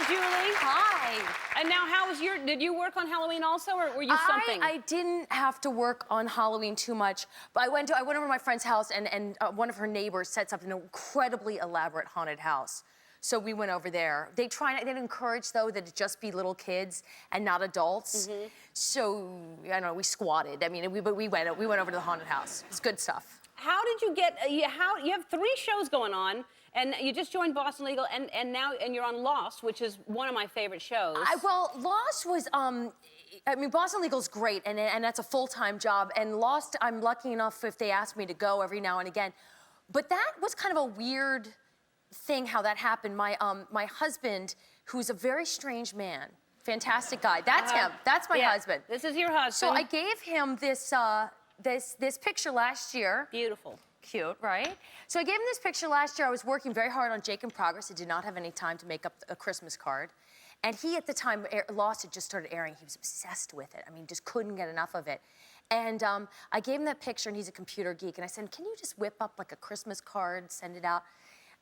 Julie. Hi. And now, did you work on Halloween also, or were you something? I didn't have to work on Halloween too much, but I went over to my friend's house, and one of her neighbors sets up an incredibly elaborate haunted house. So we went over there. They encourage, though, that it just be little kids and not adults. Mm-hmm. So, I don't know, we squatted. I mean, we went over to the haunted house. It's good stuff. How did you get, you have 3 shows going on, and you just joined Boston Legal, and now you're on Lost, which is one of my favorite shows. Well, Lost was, I mean, Boston Legal's great, and that's a full-time job, and Lost, I'm lucky enough if they ask me to go every now and again. But that was kind of a weird thing how that happened. My husband, who's a very strange man, fantastic guy, that's him, that's my husband. This is your husband. So I gave him this, this picture last year. Beautiful. Cute, right? So I gave him this picture last year. I was working very hard on Jake in Progress. I did not have any time to make up a Christmas card. And he, at the time, Lost had just started airing. He was obsessed with it. I mean, just couldn't get enough of it. And I gave him that picture, and he's a computer geek. And I said, can you just whip up like a Christmas card, send it out?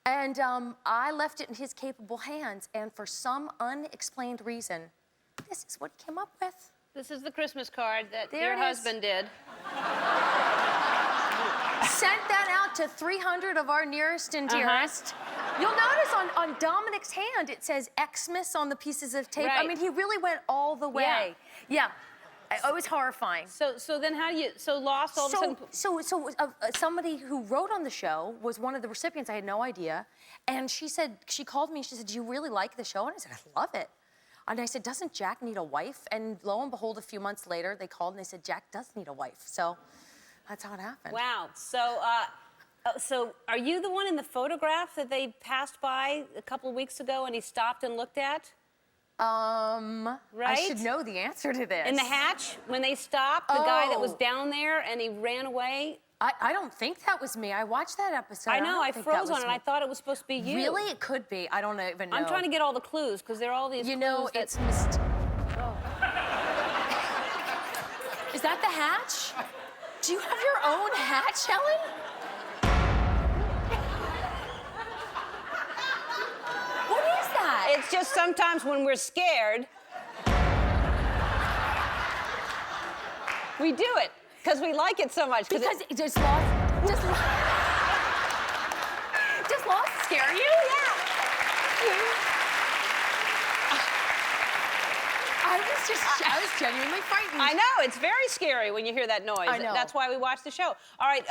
And I left it in his capable hands. And for some unexplained reason, this is what he came up with. This is the Christmas card that your husband did. Sent that out to 300 of our nearest and dearest. You'll notice on Dominic's hand, it says Xmas on the pieces of tape. Right. I mean, he really went all the way. Yeah. It was horrifying. So then how do you, Lost all of a sudden? Somebody who wrote on the show was one of the recipients. I had no idea. And she called me, she said, do you really like the show? And I said, I love it. And I said, doesn't Jack need a wife? And lo and behold, a few months later, they called and they said, Jack does need a wife. So that's how it happened. Wow. So are you the one in the photograph that they passed by a couple of weeks ago and he stopped and looked at? Right? I should know the answer to this. In the hatch, when they stopped, the guy that was down there and he ran away? I don't think that was me. I watched that episode. I know, I froze on it. I thought it was supposed to be you. Really? It could be. I don't even know. I'm trying to get all the clues, because there are all these clues. You know, it's... Oh. Is that the hatch? Do you have your own hatch, Helen? What is that? It's just sometimes when we're scared, we do it. Because we like it so much. Because does Lost scare you? Yeah. I was genuinely frightened. I know, it's very scary when you hear that noise. I know. That's why we watch the show. All right,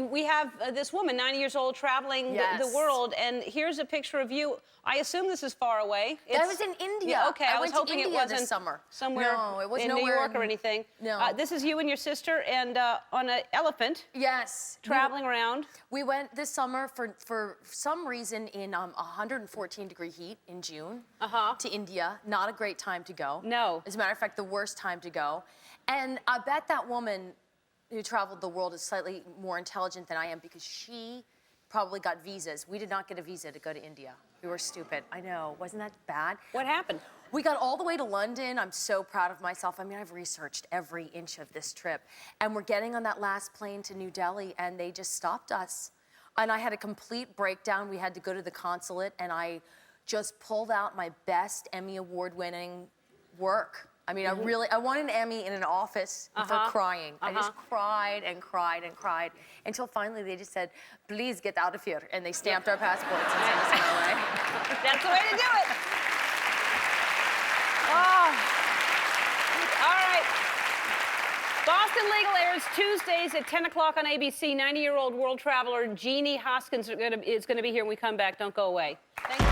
we have this woman, 90 years old, traveling the world, and here's a picture of you. I assume this is far away. I was in India. Yeah, okay, I was went hoping to India it wasn't this summer. Somewhere no, it was in nowhere New York or anything. No. This is you and your sister, and on an elephant. Yes. Traveling around. We went this summer for some reason in 114-degree heat in June to India. Not a great time to go. No. As a matter of fact, the worst time to go. And I bet that woman who traveled the world is slightly more intelligent than I am, because she probably got visas. We did not get a visa to go to India. We were stupid. I know. Wasn't that bad? What happened? We got all the way to London. I'm so proud of myself. I mean, I've researched every inch of this trip. And we're getting on that last plane to New Delhi, and they just stopped us. And I had a complete breakdown. We had to go to the consulate, and I just pulled out my best Emmy Award-winning work. I mean, I won an Emmy in an office for crying. I just cried and cried and cried until finally they just said, please get out of here. And they stamped our passports and sent us on our way. That's the way to do it. Oh. All right. Boston Legal airs Tuesdays at 10 o'clock on ABC. 90-year-old world traveler Jeannie Hoskins is going to be here when we come back. Don't go away. Thank you.